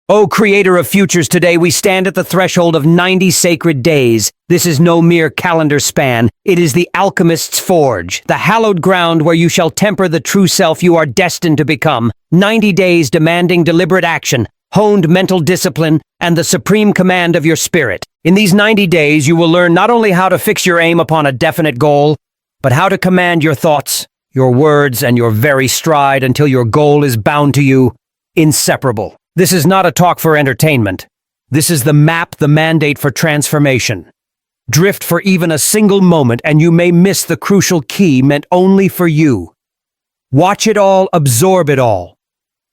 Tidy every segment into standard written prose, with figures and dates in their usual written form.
O Creator of futures, today we stand at the threshold of 90 sacred days. This is no mere calendar span. It is the alchemist's forge, the hallowed ground where you shall temper the true self you are destined to become. 90 days demanding deliberate action, honed mental discipline, and the supreme command of your spirit. In these 90 days, you will learn not only how to fix your aim upon a definite goal, but how to command your thoughts, your words, and your very stride until your goal is bound to you, inseparable. This is not a talk for entertainment. This is the map, the mandate for transformation. Drift for even a single moment and you may miss the crucial key meant only for you. Watch it all, absorb it all.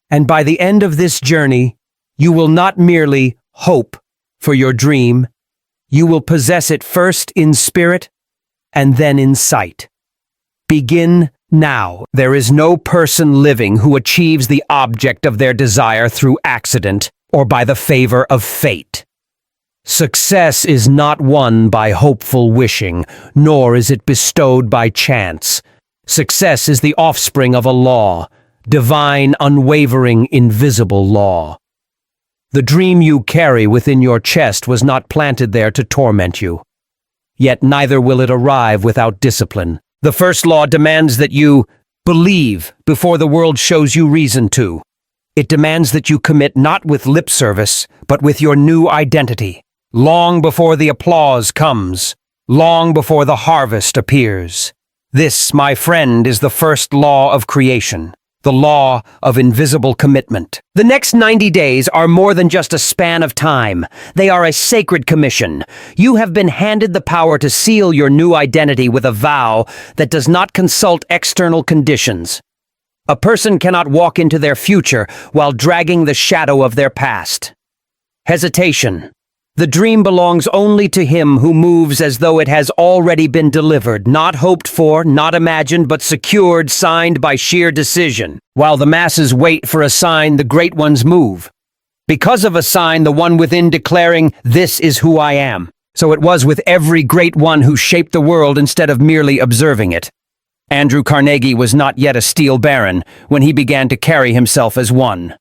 And by the end of this journey, you will not merely hope for your dream, you will possess it first in spirit and then in sight. Begin now. There is no person living who achieves the object of their desire through accident or by the favor of fate. Success is not won by hopeful wishing, nor is it bestowed by chance. Success is the offspring of a law, divine, unwavering, invisible law. The dream you carry within your chest was not planted there to torment you. Yet neither will it arrive without discipline. The first law demands that you believe before the world shows you reason to. It demands that you commit not with lip service, but with your new identity. Long before the applause comes, long before the harvest appears. This, my friend, is the first law of creation, the law of invisible commitment. The next 90 days are more than just a span of time. They are a sacred commission. You have been handed the power to seal your new identity with a vow that does not consult external conditions. A person cannot walk into their future while dragging the shadow of their past. Hesitation. The dream belongs only to him who moves as though it has already been delivered, not hoped for, not imagined, but secured, signed by sheer decision. While the masses wait for a sign, the great ones move. Because of a sign, the one within declaring, "This is who I am." So it was with every great one who shaped the world instead of merely observing it. Andrew Carnegie was not yet a steel baron when he began to carry himself as one.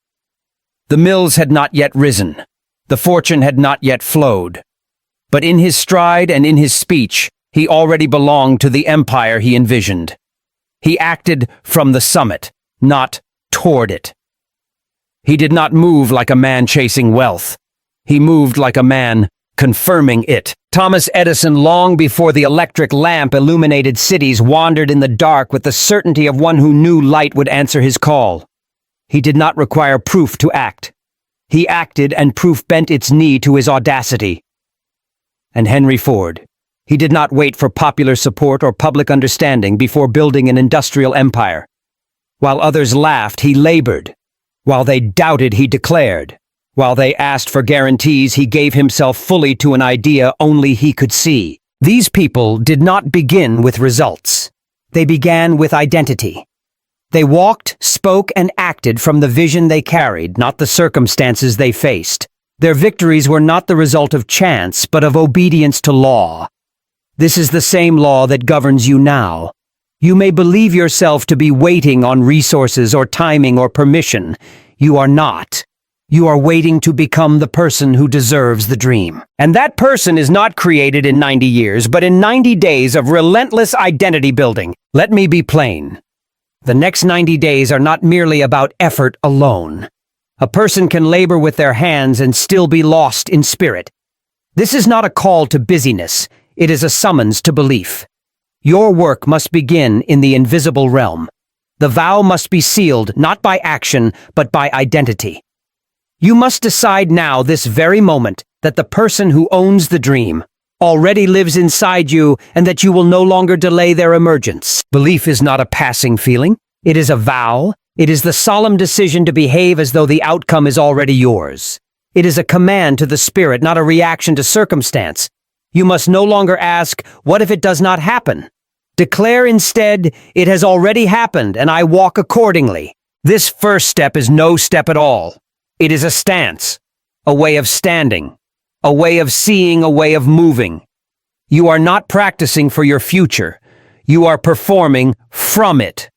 The mills had not yet risen. The fortune had not yet flowed. But in his stride and in his speech, he already belonged to the empire he envisioned. He acted from the summit, not toward it. He did not move like a man chasing wealth. He moved like a man confirming it. Thomas Edison, long before the electric lamp illuminated cities, wandered in the dark with the certainty of one who knew light would answer his call. He did not require proof to act. He acted, and proof bent its knee to his audacity. And Henry Ford. He did not wait for popular support or public understanding before building an industrial empire. While others laughed, he labored. While they doubted, he declared. While they asked for guarantees, he gave himself fully to an idea only he could see. These people did not begin with results. They began with identity. They walked, spoke, and acted from the vision they carried, not the circumstances they faced. Their victories were not the result of chance, but of obedience to law. This is the same law that governs you now. You may believe yourself to be waiting on resources or timing or permission. You are not. You are waiting to become the person who deserves the dream. And that person is not created in 90 years, but in 90 days of relentless identity building. Let me be plain. The next 90 days are not merely about effort alone. A person can labor with their hands and still be lost in spirit. This is not a call to busyness. It is a summons to belief. Your work must begin in the invisible realm. The vow must be sealed not by action, but by identity. You must decide now, this very moment, that the person who owns the dream already lives inside you and that you will no longer delay their emergence. Belief is not a passing feeling. It is a vow. It is the solemn decision to behave as though the outcome is already yours. It is a command to the spirit, not a reaction to circumstance. You must no longer ask, "What if it does not happen?" Declare instead, "It has already happened and I walk accordingly." This first step is no step at all. It is a stance, a way of standing, a way of seeing, a way of moving. You are not practicing for your future. You are performing from it.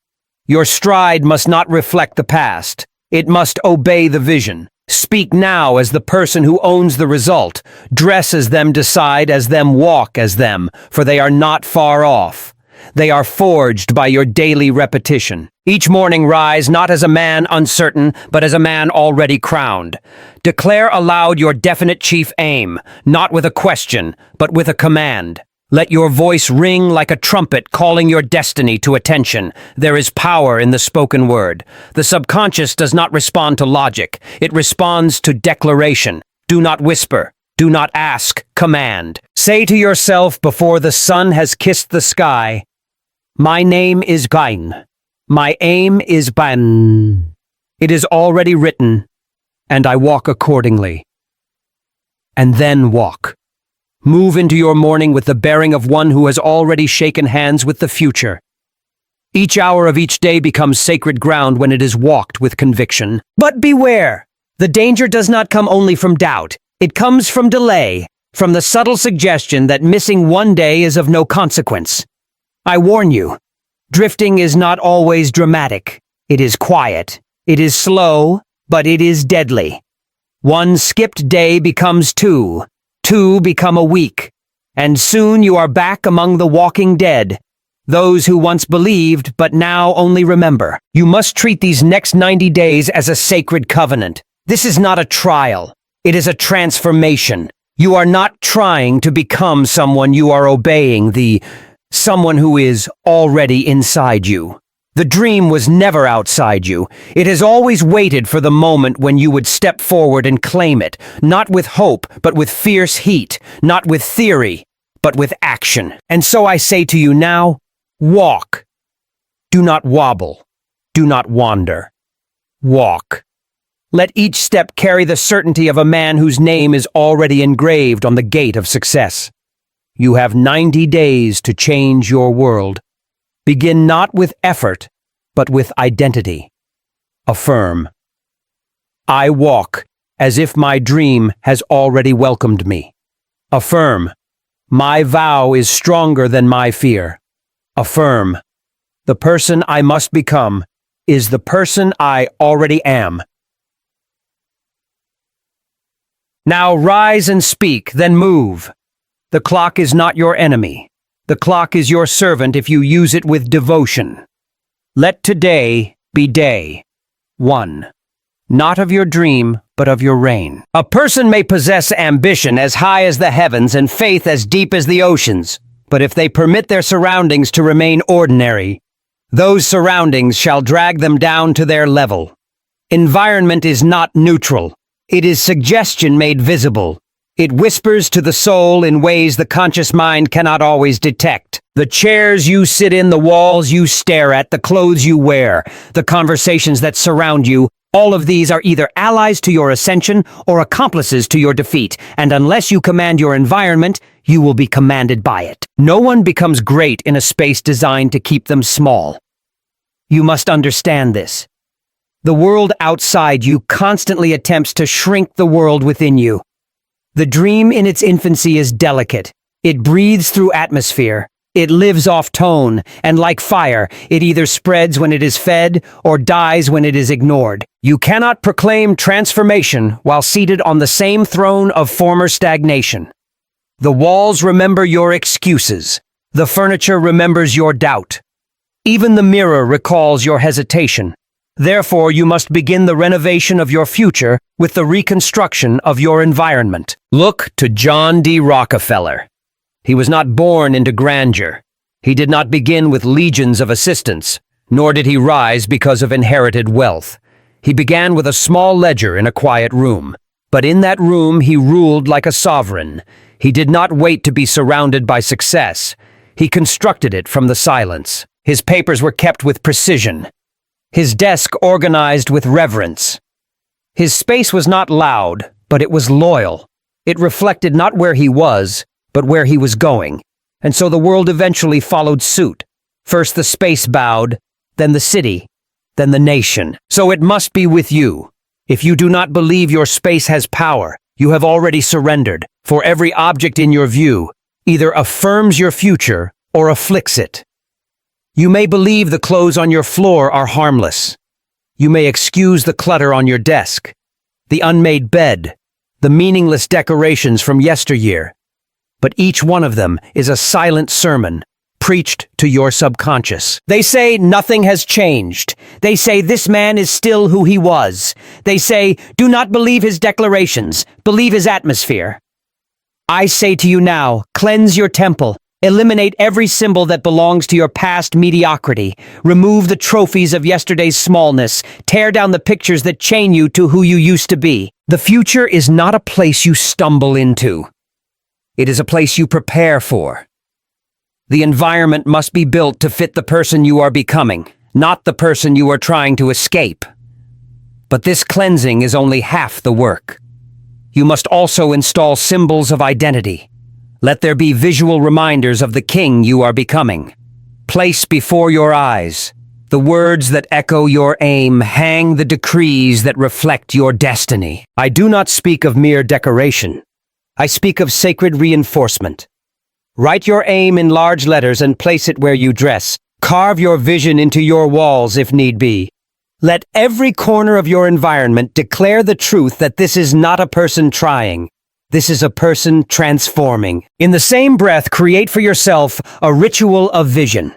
Your stride must not reflect the past. It must obey the vision. Speak now as the person who owns the result. Dress as them, decide as them, walk as them, for they are not far off. They are forged by your daily repetition. Each morning rise not as a man uncertain, but as a man already crowned. Declare aloud your definite chief aim, not with a question, but with a command. Let your voice ring like a trumpet calling your destiny to attention. There is power in the spoken word. The subconscious does not respond to logic. It responds to declaration. Do not whisper. Do not ask. Command. Say to yourself before the sun has kissed the sky, my name is Gain. My aim is Ban. It is already written, and I walk accordingly. And then walk. Move into your morning with the bearing of one who has already shaken hands with the future. Each hour of each day becomes sacred ground when it is walked with conviction. But beware! The danger does not come only from doubt. It comes from delay, from the subtle suggestion that missing one day is of no consequence. I warn you, drifting is not always dramatic. It is quiet. It is slow, but it is deadly. One skipped day becomes two. Two become a week. And soon you are back among the walking dead. Those who once believed, but now only remember. You must treat these next 90 days as a sacred covenant. This is not a trial. It is a transformation. You are not trying to become someone, you are obeying the someone who is already inside you. The dream was never outside you. It has always waited for the moment when you would step forward and claim it, not with hope, but with fierce heat, not with theory, but with action. And so I say to you now, walk. Do not wobble. Do not wander. Walk. Let each step carry the certainty of a man whose name is already engraved on the gate of success. You have 90 days to change your world. Begin not with effort, but with identity. Affirm. I walk as if my dream has already welcomed me. Affirm. My vow is stronger than my fear. Affirm. The person I must become is the person I already am. Now rise and speak, then move. The clock is not your enemy. The clock is your servant if you use it with devotion. Let today be day 1. Not of your dream, but of your reign. A person may possess ambition as high as the heavens and faith as deep as the oceans, but if they permit their surroundings to remain ordinary, those surroundings shall drag them down to their level. Environment is not neutral. It is suggestion made visible. It whispers to the soul in ways the conscious mind cannot always detect. The chairs you sit in, the walls you stare at, the clothes you wear, the conversations that surround you, all of these are either allies to your ascension or accomplices to your defeat, and unless you command your environment, you will be commanded by it. No one becomes great in a space designed to keep them small. You must understand this. The world outside you constantly attempts to shrink the world within you. The dream in its infancy is delicate. It breathes through atmosphere. It lives off tone, and like fire, it either spreads when it is fed or dies when it is ignored. You cannot proclaim transformation while seated on the same throne of former stagnation. The walls remember your excuses. The furniture remembers your doubt. Even the mirror recalls your hesitation. Therefore, you must begin the renovation of your future with the reconstruction of your environment. Look to John D. Rockefeller. He was not born into grandeur. He did not begin with legions of assistants, nor did he rise because of inherited wealth. He began with a small ledger in a quiet room. But in that room, he ruled like a sovereign. He did not wait to be surrounded by success. He constructed it from the silence. His papers were kept with precision. His desk organized with reverence. His space was not loud, but it was loyal. It reflected not where he was, but where he was going. And so the world eventually followed suit. First the space bowed, then the city, then the nation. So it must be with you. If you do not believe your space has power, you have already surrendered, for every object in your view either affirms your future or afflicts it. You may believe the clothes on your floor are harmless. You may excuse the clutter on your desk. the unmade bed, the meaningless decorations from yesteryear. But each one of them is a silent sermon, preached to your subconscious. They say nothing has changed. They say this man is still who he was. They say, do not believe his declarations, believe his atmosphere. I say to you now, cleanse your temple. Eliminate every symbol that belongs to your past mediocrity. Remove the trophies of yesterday's smallness. Tear down the pictures that chain you to who you used to be. The future is not a place you stumble into. It is a place you prepare for. The environment must be built to fit the person you are becoming, not the person you are trying to escape. But this cleansing is only half the work. You must also install symbols of identity. Let there be visual reminders of the king you are becoming. Place before your eyes the words that echo your aim, hang the decrees that reflect your destiny. I do not speak of mere decoration. I speak of sacred reinforcement. Write your aim in large letters and place it where you dress. Carve your vision into your walls if need be. Let every corner of your environment declare the truth that this is not a person trying. This is a person transforming. In the same breath, create for yourself a ritual of vision.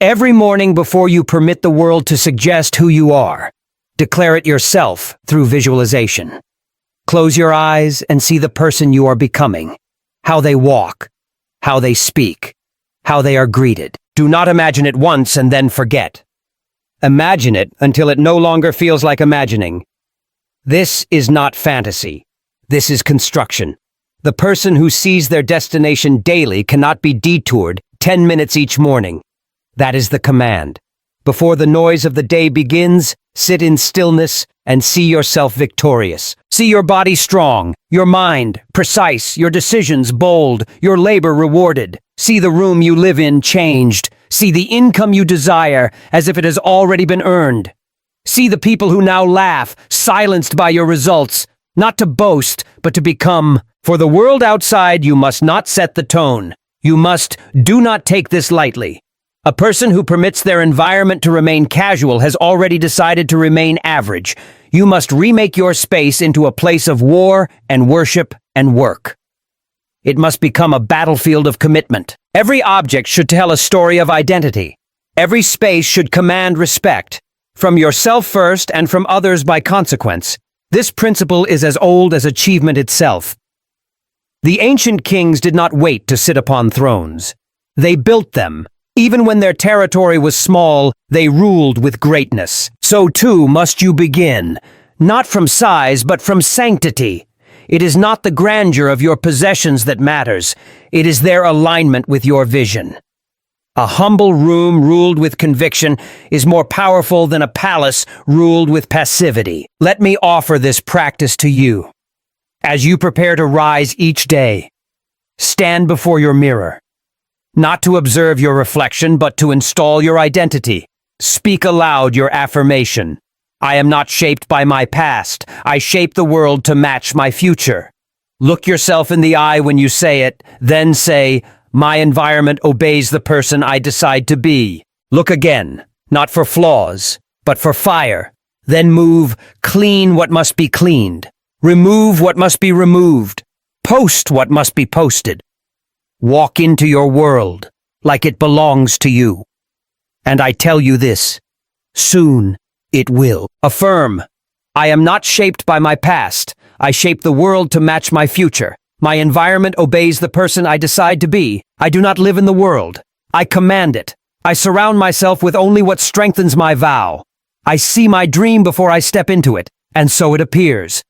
Every morning before you permit the world to suggest who you are, declare it yourself through visualization. Close your eyes and see the person you are becoming, how they walk, how they speak, how they are greeted. Do not imagine it once and then forget. Imagine it until it no longer feels like imagining. This is not fantasy. This is construction. The person who sees their destination daily cannot be detoured 10 minutes each morning. That is the command. Before the noise of the day begins, sit in stillness and see yourself victorious. See your body strong, your mind precise, your decisions bold, your labor rewarded. See the room you live in changed. See the income you desire as if it has already been earned. See the people who now laugh, silenced by your results, not to boast, but to become. For the world outside, you must not set the tone. You must do not take this lightly. A person who permits their environment to remain casual has already decided to remain average. You must remake your space into a place of war and worship and work. It must become a battlefield of commitment. Every object should tell a story of identity. Every space should command respect, from yourself first and from others by consequence. This principle is as old as achievement itself. The ancient kings did not wait to sit upon thrones. They built them. Even when their territory was small, they ruled with greatness. So too must you begin, not from size, but from sanctity. It is not the grandeur of your possessions that matters. It is their alignment with your vision. A humble room ruled with conviction is more powerful than a palace ruled with passivity. Let me offer this practice to you. As you prepare to rise each day, stand before your mirror. Not to observe your reflection, but to install your identity. Speak aloud your affirmation. I am not shaped by my past. I shape the world to match my future. Look yourself in the eye when you say it, then say, my environment obeys the person I decide to be. Look again, not for flaws, but for fire. Then move, clean what must be cleaned. Remove what must be removed. Post what must be posted. Walk into your world like it belongs to you. And I tell you this, soon it will. Affirm, I am not shaped by my past. I shape the world to match my future. My environment obeys the person I decide to be. I do not live in the world. I command it. I surround myself with only what strengthens my vow. I see my dream before I step into it, and so it appears.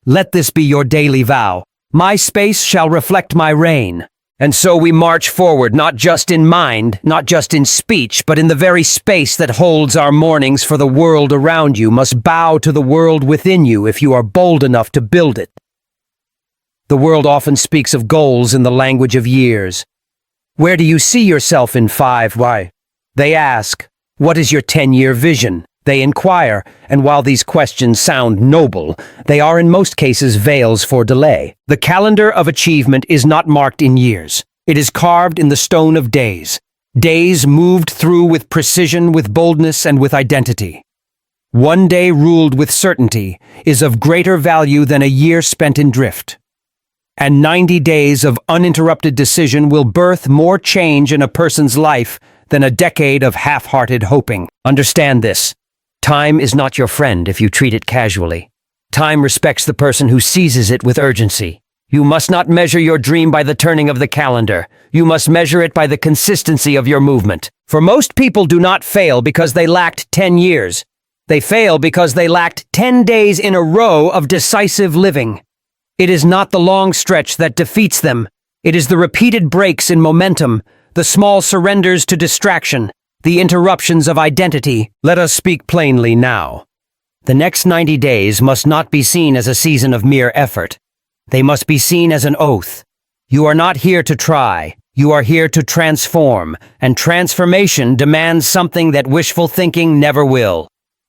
Let this be your daily vow. My space shall reflect my reign. And so we march forward, not just in mind, not just in speech, but in the very space that holds our mornings, for the world around you must bow to the world within you if you are bold enough to build it. The world often speaks of goals in the language of years. Where do you see yourself in 5? Why? They ask, what is your 10-year vision? They inquire, and while these questions sound noble, they are in most cases veils for delay. The calendar of achievement is not marked in years. It is carved in the stone of days. Days moved through with precision, with boldness, and with identity. One day ruled with certainty is of greater value than a year spent in drift. And 90 days of uninterrupted decision will birth more change in a person's life than a decade of half-hearted hoping. Understand this. Time is not your friend if you treat it casually. Time respects the person who seizes it with urgency. You must not measure your dream by the turning of the calendar. You must measure it by the consistency of your movement. For most people do not fail because they lacked 10 years. They fail because they lacked 10 days in a row of decisive living. It is not the long stretch that defeats them. It is the repeated breaks in momentum, the small surrenders to distraction, the interruptions of identity. Let us speak plainly now. The next 90 days must not be seen as a season of mere effort. They must be seen as an oath. You are not here to try. You are here to transform, and transformation demands something that wishful thinking never will.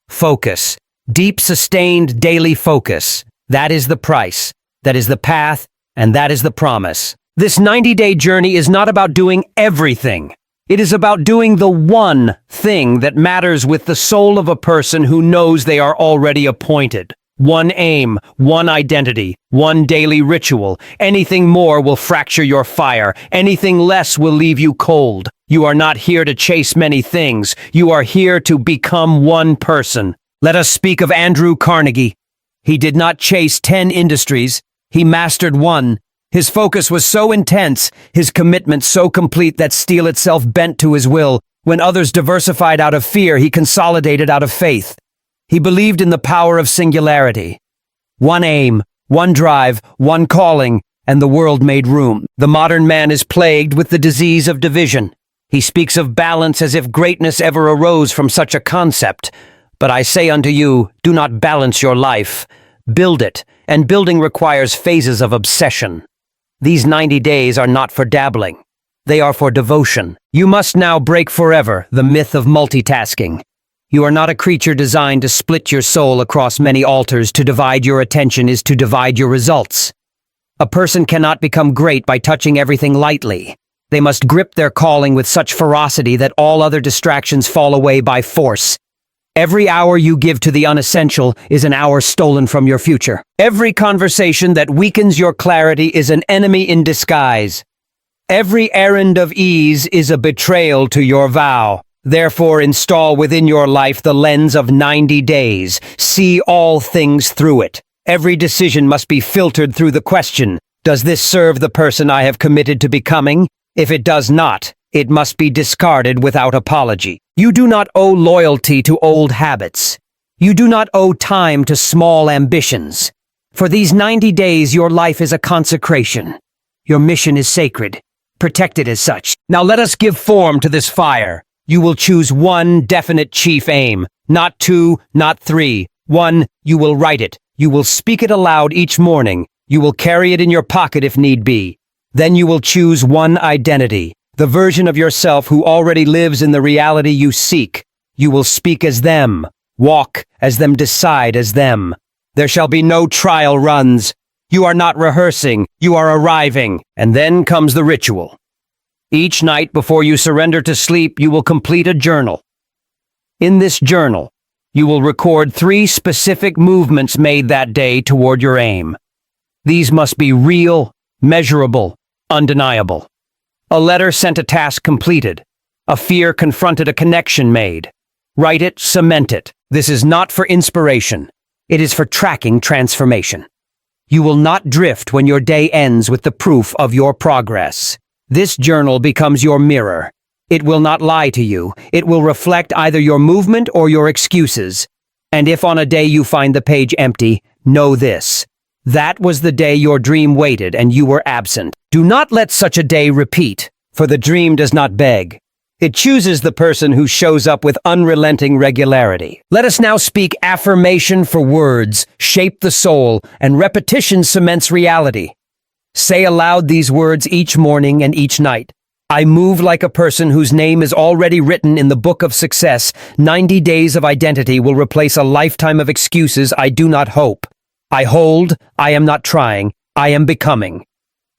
Focus. Deep, sustained, daily focus. That is the price. That is the path, and that is the promise. This 90-day journey is not about doing everything. It is about doing the one thing that matters with the soul of a person who knows they are already appointed. One aim, one identity, one daily ritual. Anything more will fracture your fire. Anything less will leave you cold. You are not here to chase many things. You are here to become one person. Let us speak of Andrew Carnegie. He did not chase 10 industries. He mastered one. His focus was so intense, his commitment so complete that steel itself bent to his will. When others diversified out of fear, he consolidated out of faith. He believed in the power of singularity. One aim, one drive, one calling, and the world made room. The modern man is plagued with the disease of division. He speaks of balance as if greatness ever arose from such a concept. But I say unto you, do not balance your life. Build it, and building requires phases of obsession. These 90 days are not for dabbling. They are for devotion. You must now break forever the myth of multitasking. You are not a creature designed to split your soul across many altars. To divide your attention is to divide your results. A person cannot become great by touching everything lightly. They must grip their calling with such ferocity that all other distractions fall away by force. Every hour you give to the unessential is an hour stolen from your future. Every conversation that weakens your clarity is an enemy in disguise. Every errand of ease is a betrayal to your vow. Therefore, install within your life the lens of 90 days. See all things through it. Every decision must be filtered through the question, does this serve the person I have committed to becoming? If it does not, it must be discarded without apology. You do not owe loyalty to old habits. You do not owe time to small ambitions. For these 90 days, your life is a consecration. Your mission is sacred. Protect it as such. Now let us give form to this fire. You will choose one definite chief aim. Not two, not three. One, you will write it. You will speak it aloud each morning. You will carry it in your pocket if need be. Then you will choose one identity. The version of yourself who already lives in the reality you seek. You will speak as them, walk as them, decide as them. There shall be no trial runs. You are not rehearsing, you are arriving. And then comes the ritual. Each night before you surrender to sleep, you will complete a journal. In this journal, you will record 3 specific movements made that day toward your aim. These must be real, measurable, undeniable. A letter sent a task completed. A fear confronted a connection made. Write it, cement it. This is not for inspiration. It is for tracking transformation. You will not drift when your day ends with the proof of your progress. This journal becomes your mirror. It will not lie to you. It will reflect either your movement or your excuses. And if on a day you find the page empty, know this. That was the day your dream waited and you were absent. Do not let such a day repeat, for the dream does not beg. It chooses the person who shows up with unrelenting regularity. Let us now speak affirmation, for words shape the soul, and repetition cements reality. Say aloud these words each morning and each night. I move like a person whose name is already written in the book of success. 90 days of identity will replace a lifetime of excuses. I do not hope. I hold, I am not trying, I am becoming.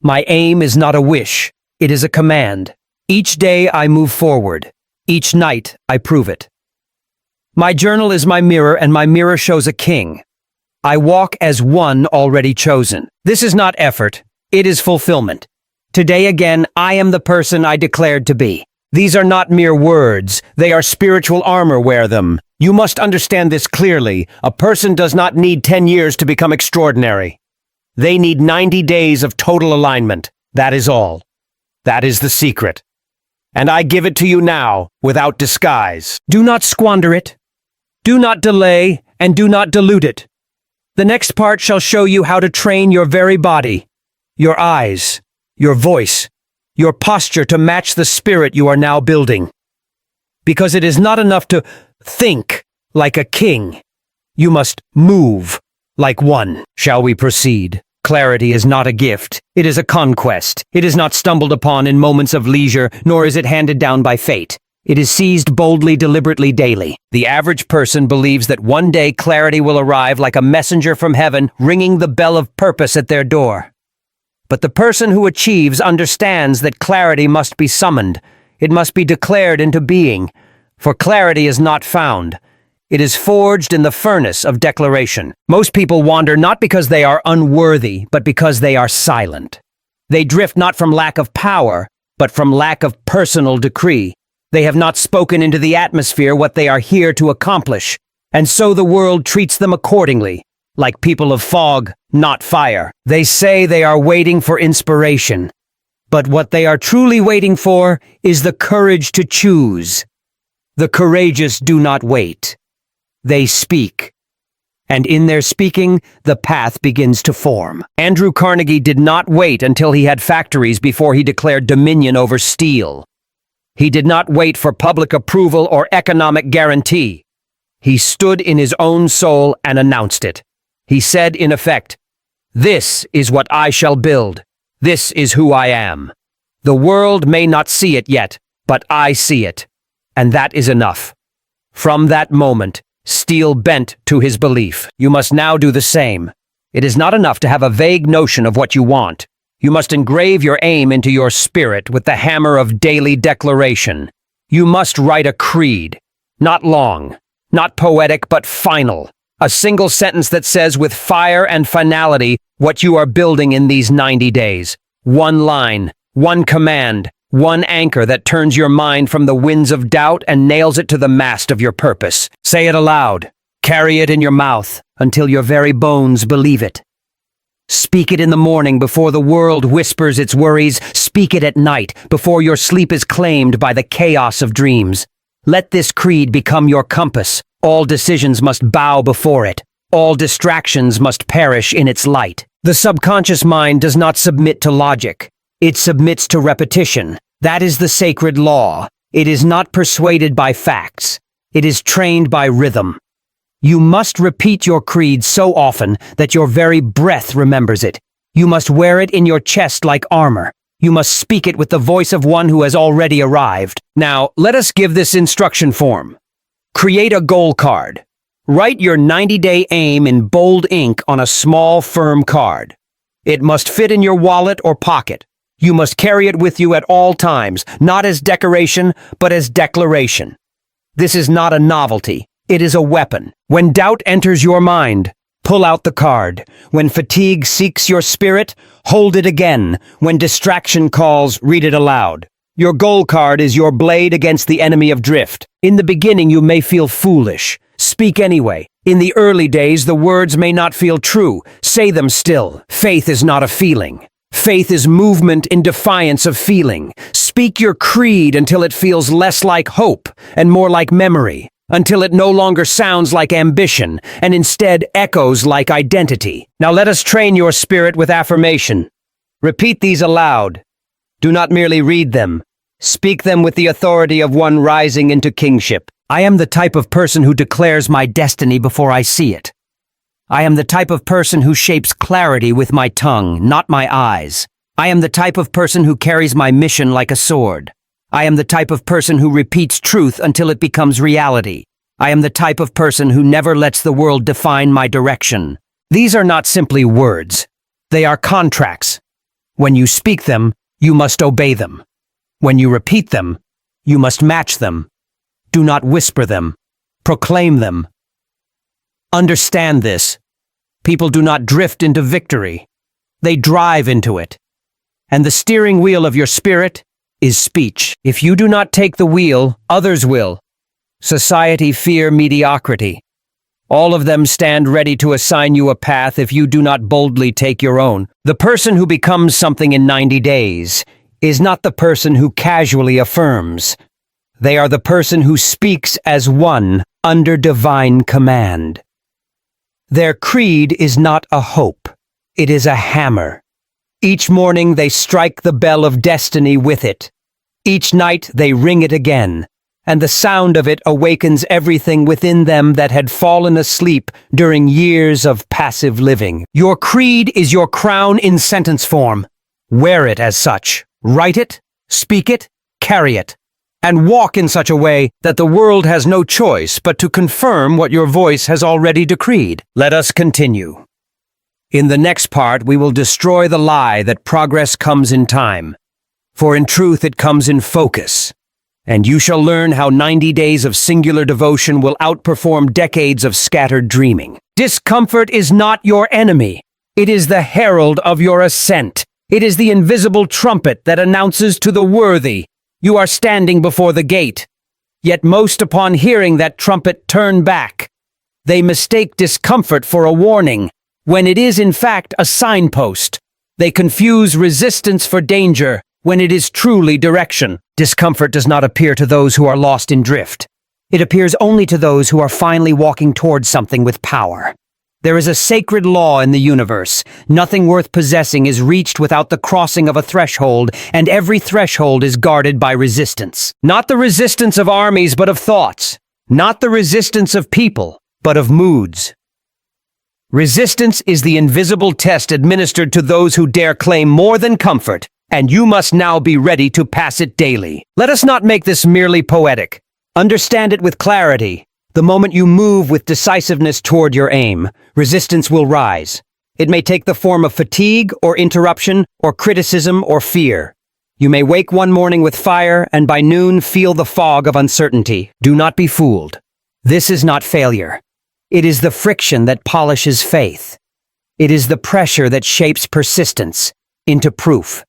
My aim is not a wish, it is a command. Each day I move forward. Each night I prove it. My journal is my mirror, and my mirror shows a king. I walk as one already chosen. This is not effort, it is fulfillment. Today again, I am the person I declared to be. These are not mere words, they are spiritual armor. Wear them. You must understand this clearly. A person does not need 10 years to become extraordinary. They need 90 days of total alignment. That is all. That is the secret. And I give it to you now, without disguise. Do not squander it. Do not delay, and do not dilute it. The next part shall show you how to train your very body, your eyes, your voice, your posture to match the spirit you are now building. Because it is not enough to think like a king. You must move like one. Shall we proceed? Clarity is not a gift. It is a conquest. It is not stumbled upon in moments of leisure, nor is it handed down by fate. It is seized boldly, deliberately, daily. The average person believes that one day clarity will arrive like a messenger from heaven, ringing the bell of purpose at their door. But the person who achieves understands that clarity must be summoned. It must be declared into being. For clarity is not found. It is forged in the furnace of declaration. Most people wander not because they are unworthy, but because they are silent. They drift not from lack of power, but from lack of personal decree. They have not spoken into the atmosphere what they are here to accomplish, and so the world treats them accordingly, like people of fog, not fire. They say they are waiting for inspiration, but what they are truly waiting for is the courage to choose. The courageous do not wait. They speak. And in their speaking, the path begins to form. Andrew Carnegie did not wait until he had factories before he declared dominion over steel. He did not wait for public approval or economic guarantee. He stood in his own soul and announced it. He said, in effect, "This is what I shall build. This is who I am. The world may not see it yet, but I see it. And that is enough." From that moment, Steele bent to his belief. You must now do the same. It is not enough to have a vague notion of what you want. You must engrave your aim into your spirit with the hammer of daily declaration. You must write a creed. Not long, not poetic, but final. A single sentence that says with fire and finality what you are building in these 90 days. One line, one command, one anchor that turns your mind from the winds of doubt and nails it to the mast of your purpose. Say it aloud. Carry it in your mouth until your very bones believe it. Speak it in the morning before the world whispers its worries. Speak it at night before your sleep is claimed by the chaos of dreams. Let this creed become your compass. All decisions must bow before it. All distractions must perish in its light. The subconscious mind does not submit to logic. It submits to repetition. That is the sacred law. It is not persuaded by facts. It is trained by rhythm. You must repeat your creed so often that your very breath remembers it. You must wear it in your chest like armor. You must speak it with the voice of one who has already arrived. Now, let us give this instruction form. Create a goal card. Write your 90-day aim in bold ink on a small, firm card. It must fit in your wallet or pocket. You must carry it with you at all times, not as decoration, but as declaration. This is not a novelty. It is a weapon. When doubt enters your mind, pull out the card. When fatigue seeks your spirit, hold it again. When distraction calls, read it aloud. Your goal card is your blade against the enemy of drift. In the beginning, you may feel foolish. Speak anyway. In the early days, the words may not feel true. Say them still. Faith is not a feeling. Faith is movement in defiance of feeling. Speak your creed until it feels less like hope and more like memory, until it no longer sounds like ambition and instead echoes like identity. Now let us train your spirit with affirmation. Repeat these aloud. Do not merely read them. Speak them with the authority of one rising into kingship. I am the type of person who declares my destiny before I see it. I am the type of person who shapes clarity with my tongue, not my eyes. I am the type of person who carries my mission like a sword. I am the type of person who repeats truth until it becomes reality. I am the type of person who never lets the world define my direction. These are not simply words. They are contracts. When you speak them, you must obey them. When you repeat them, you must match them. Do not whisper them. Proclaim them. Understand this. People do not drift into victory. They drive into it. And the steering wheel of your spirit is speech. If you do not take the wheel, others will. Society fear mediocrity. All of them stand ready to assign you a path if you do not boldly take your own. The person who becomes something in 90 days is not the person who casually affirms. They are the person who speaks as one under divine command. Their creed is not a hope. It is a hammer. Each morning they strike the bell of destiny with it. Each night they ring it again, and the sound of it awakens everything within them that had fallen asleep during years of passive living. Your creed is your crown in sentence form. Wear it as such. Write it, speak it, carry it, and walk in such a way that the world has no choice but to confirm what your voice has already decreed. Let us continue. In the next part, we will destroy the lie that progress comes in time, for in truth it comes in focus. And you shall learn how 90 days of singular devotion will outperform decades of scattered dreaming. Discomfort is not your enemy. It is the herald of your ascent. It is the invisible trumpet that announces to the worthy, you are standing before the gate. Yet most upon hearing that trumpet turn back. They mistake discomfort for a warning, when it is in fact a signpost. They confuse resistance for danger, when it is truly direction. Discomfort does not appear to those who are lost in drift. It appears only to those who are finally walking towards something with power. There is a sacred law in the universe. Nothing worth possessing is reached without the crossing of a threshold, and every threshold is guarded by resistance. Not the resistance of armies, but of thoughts. Not the resistance of people, but of moods. Resistance is the invisible test administered to those who dare claim more than comfort, and you must now be ready to pass it daily. Let us not make this merely poetic. Understand it with clarity. The moment you move with decisiveness toward your aim, resistance will rise. It may take the form of fatigue or interruption or criticism or fear. You may wake one morning with fire and by noon feel the fog of uncertainty. Do not be fooled. This is not failure. It is the friction that polishes faith. It is the pressure that shapes persistence into proof.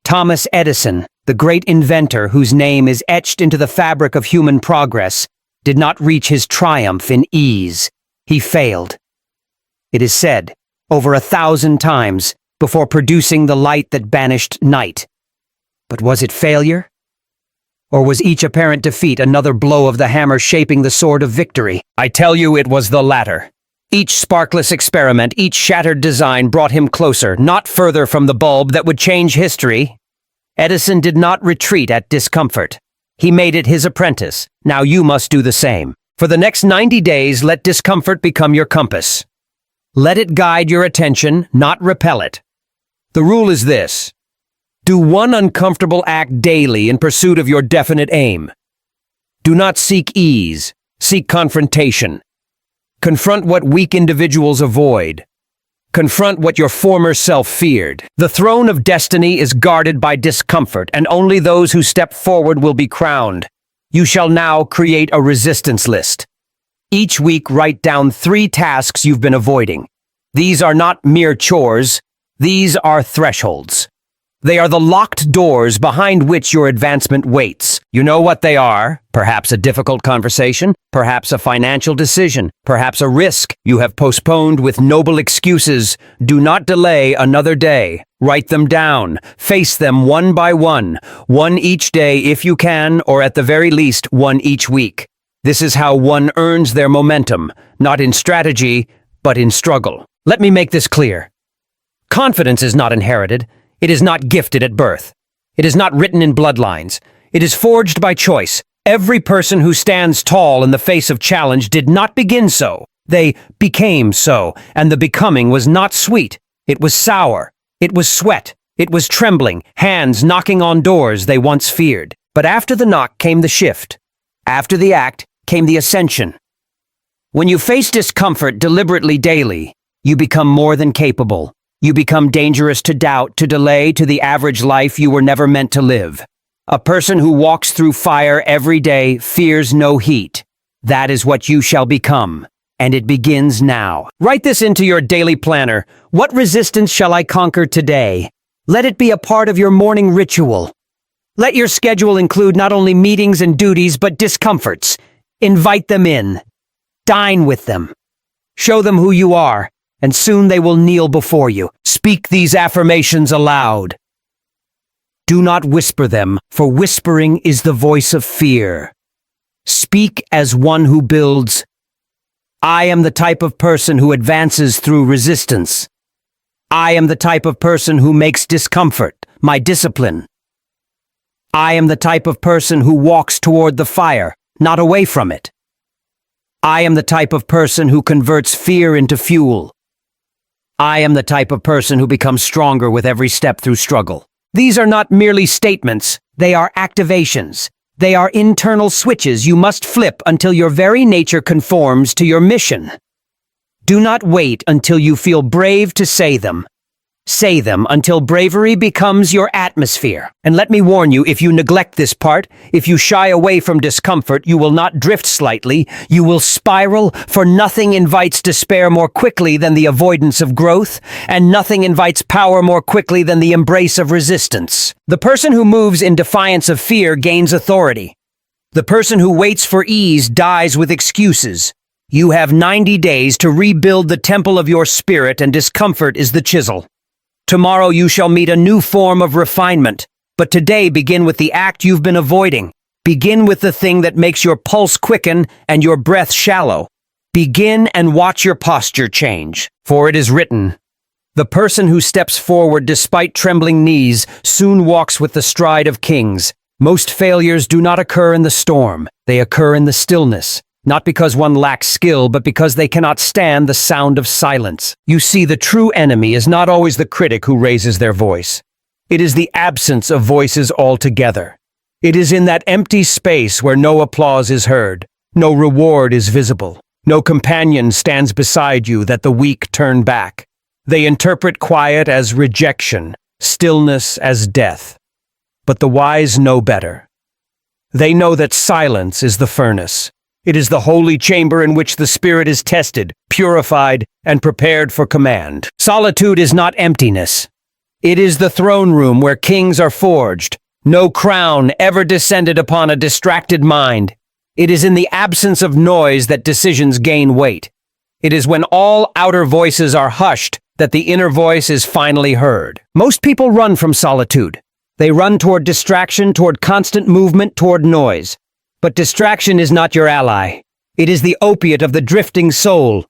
Thomas Edison, the great inventor whose name is etched into the fabric of human progress, did not reach his triumph in ease. He failed. It is said, over 1,000 times, before producing the light that banished night. But was it failure? Or was each apparent defeat another blow of the hammer shaping the sword of victory? I tell you it was the latter. Each sparkless experiment, each shattered design brought him closer, not further from the bulb that would change history. Edison did not retreat at discomfort. He made it his apprentice. Now you must do the same. For the next 90 days, let discomfort become your compass. Let it guide your attention, not repel it. The rule is this. Do one uncomfortable act daily in pursuit of your definite aim. Do not seek ease. Seek confrontation. Confront what weak individuals avoid. Confront what your former self feared. The throne of destiny is guarded by discomfort, and only those who step forward will be crowned. You shall now create a resistance list. Each week write down 3 tasks you've been avoiding. These are not mere chores. These are thresholds. They are the locked doors behind which your advancement waits. You know what they are. Perhaps a difficult conversation, perhaps a financial decision, perhaps a risk you have postponed with noble excuses. Do not delay another day. Write them down. Face them one by one each day if you can, or at the very least, one each week. This is how one earns their momentum, not in strategy, but in struggle. Let me make this clear. Confidence is not inherited. It is not gifted at birth. It is not written in bloodlines. It is forged by choice. Every person who stands tall in the face of challenge did not begin so. They became so, and the becoming was not sweet. It was sour. It was sweat. It was trembling, hands knocking on doors they once feared. But after the knock came the shift. After the act came the ascension. When you face discomfort deliberately daily, you become more than capable. You become dangerous to doubt, to delay, to the average life you were never meant to live. A person who walks through fire every day fears no heat. That is what you shall become. And it begins now. Write this into your daily planner. What resistance shall I conquer today? Let it be a part of your morning ritual. Let your schedule include not only meetings and duties, but discomforts. Invite them in. Dine with them. Show them who you are, and soon they will kneel before you. Speak these affirmations aloud. Do not whisper them, for whispering is the voice of fear. Speak as one who builds. I am the type of person who advances through resistance. I am the type of person who makes discomfort my discipline. I am the type of person who walks toward the fire, not away from it. I am the type of person who converts fear into fuel. I am the type of person who becomes stronger with every step through struggle. These are not merely statements, they are activations. They are internal switches you must flip until your very nature conforms to your mission. Do not wait until you feel brave to say them. Say them until bravery becomes your atmosphere. And let me warn you, if you neglect this part, if you shy away from discomfort, you will not drift slightly, you will spiral, for nothing invites despair more quickly than the avoidance of growth, and nothing invites power more quickly than the embrace of resistance. The person who moves in defiance of fear gains authority. The person who waits for ease dies with excuses. You have 90 days to rebuild the temple of your spirit, and discomfort is the chisel. Tomorrow you shall meet a new form of refinement, but today begin with the act you've been avoiding. Begin with the thing that makes your pulse quicken and your breath shallow. Begin and watch your posture change, for it is written, "The person who steps forward despite trembling knees soon walks with the stride of kings." Most failures do not occur in the storm, they occur in the stillness. Not because one lacks skill, but because they cannot stand the sound of silence. You see, the true enemy is not always the critic who raises their voice. It is the absence of voices altogether. It is in that empty space where no applause is heard, no reward is visible, no companion stands beside you that the weak turn back. They interpret quiet as rejection, stillness as death. But the wise know better. They know that silence is the furnace. It is the holy chamber in which the spirit is tested, purified, and prepared for command. Solitude is not emptiness. It is the throne room where kings are forged. No crown ever descended upon a distracted mind. It is in the absence of noise that decisions gain weight. It is when all outer voices are hushed that the inner voice is finally heard. Most people run from solitude. They run toward distraction, toward constant movement, toward noise. But distraction is not your ally. It is the opiate of the drifting soul.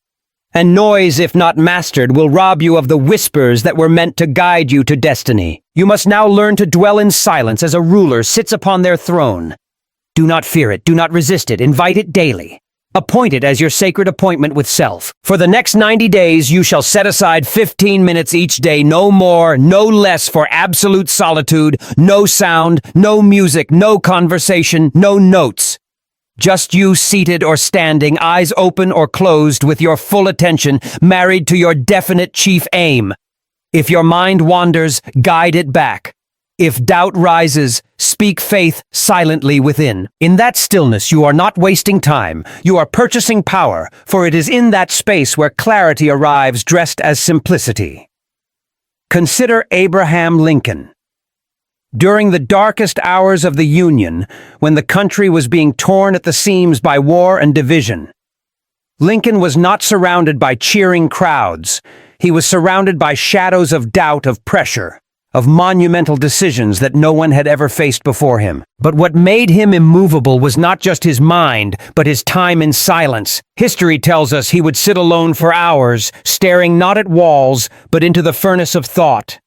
And noise, if not mastered, will rob you of the whispers that were meant to guide you to destiny. You must now learn to dwell in silence as a ruler sits upon their throne. Do not fear it, do not resist it, invite it daily. Appoint it as your sacred appointment with self. For the next 90 days, you shall set aside 15 minutes each day, no more, no less, for absolute solitude, no sound, no music, no conversation, no notes. Just you seated or standing, eyes open or closed, with your full attention married to your definite chief aim. If your mind wanders, guide it back. If doubt rises, speak faith silently within. In that stillness, you are not wasting time. You are purchasing power, for it is in that space where clarity arrives dressed as simplicity. Consider Abraham Lincoln. During the darkest hours of the Union, when the country was being torn at the seams by war and division, Lincoln was not surrounded by cheering crowds. He was surrounded by shadows of doubt, of pressure, of monumental decisions that no one had ever faced before him. But what made him immovable was not just his mind, but his time in silence. History tells us he would sit alone for hours, staring not at walls, but into the furnace of thought.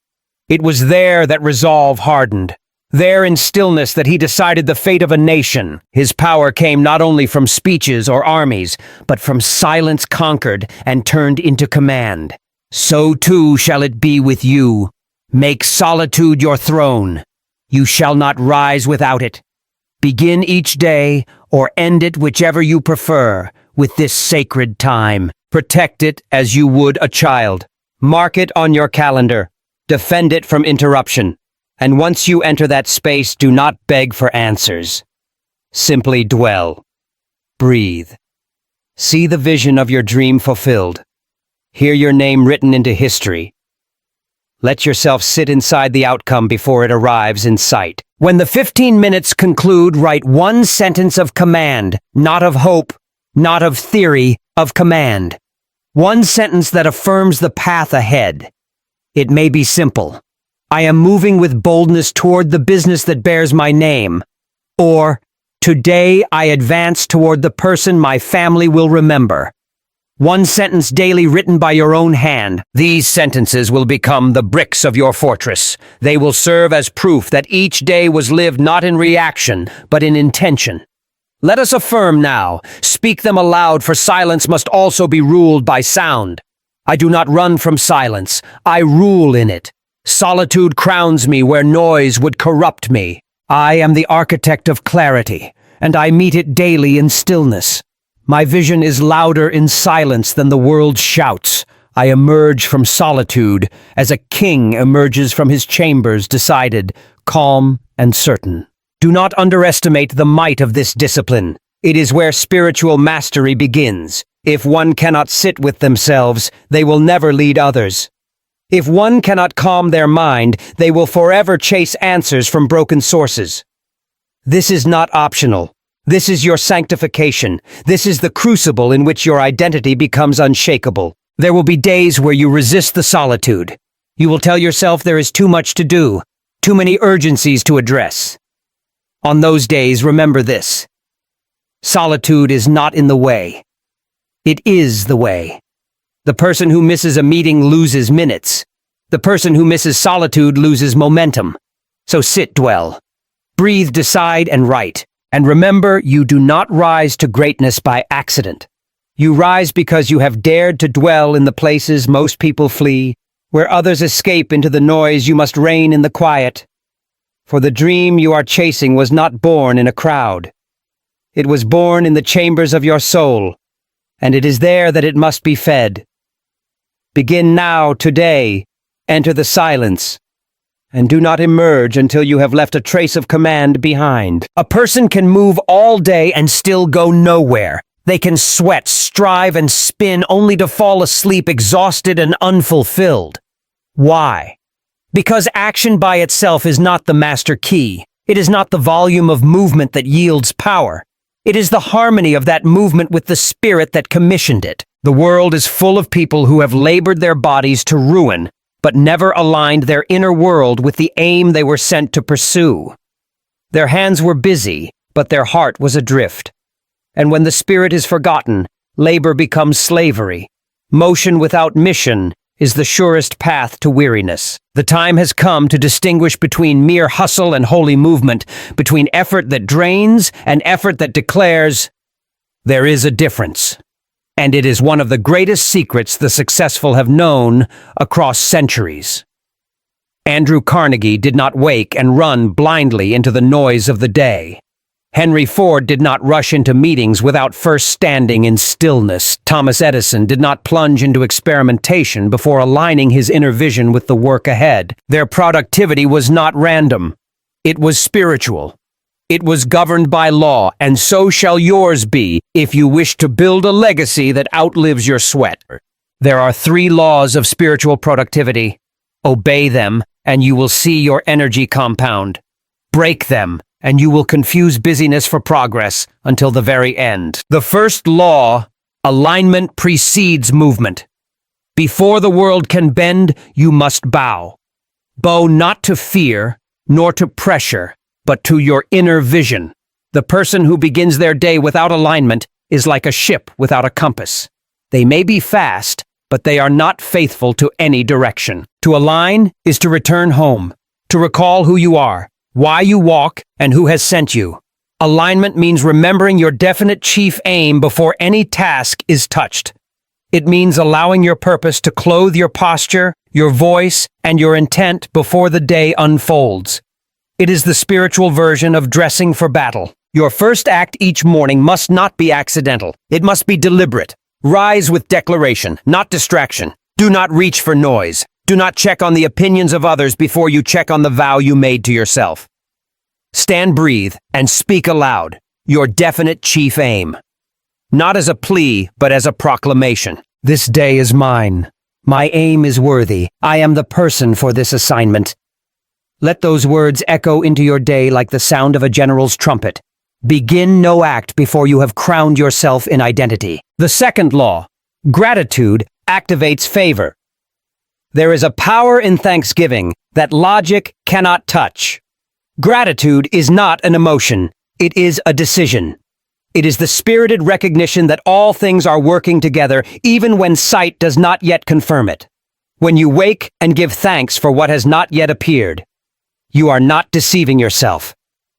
It was there that resolve hardened. There in stillness that he decided the fate of a nation. His power came not only from speeches or armies, but from silence conquered and turned into command. So too shall it be with you. Make solitude your throne. You shall not rise without it. Begin each day, or end it whichever you prefer, with this sacred time. Protect it as you would a child. Mark it on your calendar. Defend it from interruption. And once you enter that space, do not beg for answers. Simply dwell. Breathe. See the vision of your dream fulfilled. Hear your name written into history. Let yourself sit inside the outcome before it arrives in sight. When the 15 minutes conclude, write one sentence of command, not of hope, not of theory, of command. One sentence that affirms the path ahead. It may be simple. I am moving with boldness toward the business that bears my name. Or, today I advance toward the person my family will remember. One sentence daily written by your own hand. These sentences will become the bricks of your fortress. They will serve as proof that each day was lived not in reaction, but in intention. Let us affirm now. Speak them aloud, for silence must also be ruled by sound. I do not run from silence. I rule in it. Solitude crowns me where noise would corrupt me. I am the architect of clarity, and I meet it daily in stillness. My vision is louder in silence than the world shouts. I emerge from solitude as a king emerges from his chambers, decided, calm, and certain. Do not underestimate the might of this discipline. It is where spiritual mastery begins. If one cannot sit with themselves, they will never lead others. If one cannot calm their mind, they will forever chase answers from broken sources. This is not optional. This is your sanctification. This is the crucible in which your identity becomes unshakable. There will be days where you resist the solitude. You will tell yourself there is too much to do, too many urgencies to address. On those days, remember this. Solitude is not in the way. It is the way. The person who misses a meeting loses minutes. The person who misses solitude loses momentum. So sit, dwell. Breathe, decide, and write. And remember, you do not rise to greatness by accident. You rise because you have dared to dwell in the places most people flee. Where others escape into the noise, you must reign in the quiet. For the dream you are chasing was not born in a crowd. It was born in the chambers of your soul, and it is there that it must be fed. Begin now, today. Enter the silence. And do not emerge until you have left a trace of command behind. A person can move all day and still go nowhere. They can sweat, strive, and spin only to fall asleep exhausted and unfulfilled. Why? Because action by itself is not the master key. It is not the volume of movement that yields power. It is the harmony of that movement with the spirit that commissioned it. The world is full of people who have labored their bodies to ruin, but never aligned their inner world with the aim they were sent to pursue. Their hands were busy, but their heart was adrift. And when the spirit is forgotten, labor becomes slavery. Motion without mission is the surest path to weariness. The time has come to distinguish between mere hustle and holy movement, between effort that drains and effort that declares, there is a difference. And it is one of the greatest secrets the successful have known across centuries. Andrew Carnegie did not wake and run blindly into the noise of the day. Henry Ford did not rush into meetings without first standing in stillness. Thomas Edison did not plunge into experimentation before aligning his inner vision with the work ahead. Their productivity was not random. It was spiritual. It was governed by law, and so shall yours be if you wish to build a legacy that outlives your sweat. There are 3 laws of spiritual productivity. Obey them, and you will see your energy compound. Break them, and you will confuse busyness for progress until the very end. The first law, alignment precedes movement. Before the world can bend, you must bow. Bow not to fear, nor to pressure, but to your inner vision. The person who begins their day without alignment is like a ship without a compass. They may be fast, but they are not faithful to any direction. To align is to return home, to recall who you are, why you walk, and who has sent you. Alignment means remembering your definite chief aim before any task is touched. It means allowing your purpose to clothe your posture, your voice, and your intent before the day unfolds. It is the spiritual version of dressing for battle. Your first act each morning must not be accidental. It must be deliberate. Rise with declaration, not distraction. Do not reach for noise. Do not check on the opinions of others before you check on the vow you made to yourself. Stand, breathe, and speak aloud, your definite chief aim. not as a plea, but as a proclamation. This day is mine. My aim is worthy. I am the person for this assignment. Let those words echo into your day like the sound of a general's trumpet. Begin no act before you have crowned yourself in identity. The second law, gratitude, activates favor. There is a power in thanksgiving that logic cannot touch. Gratitude is not an emotion. It is a decision. It is the spirited recognition that all things are working together, even when sight does not yet confirm it. When you wake and give thanks for what has not yet appeared, you are not deceiving yourself.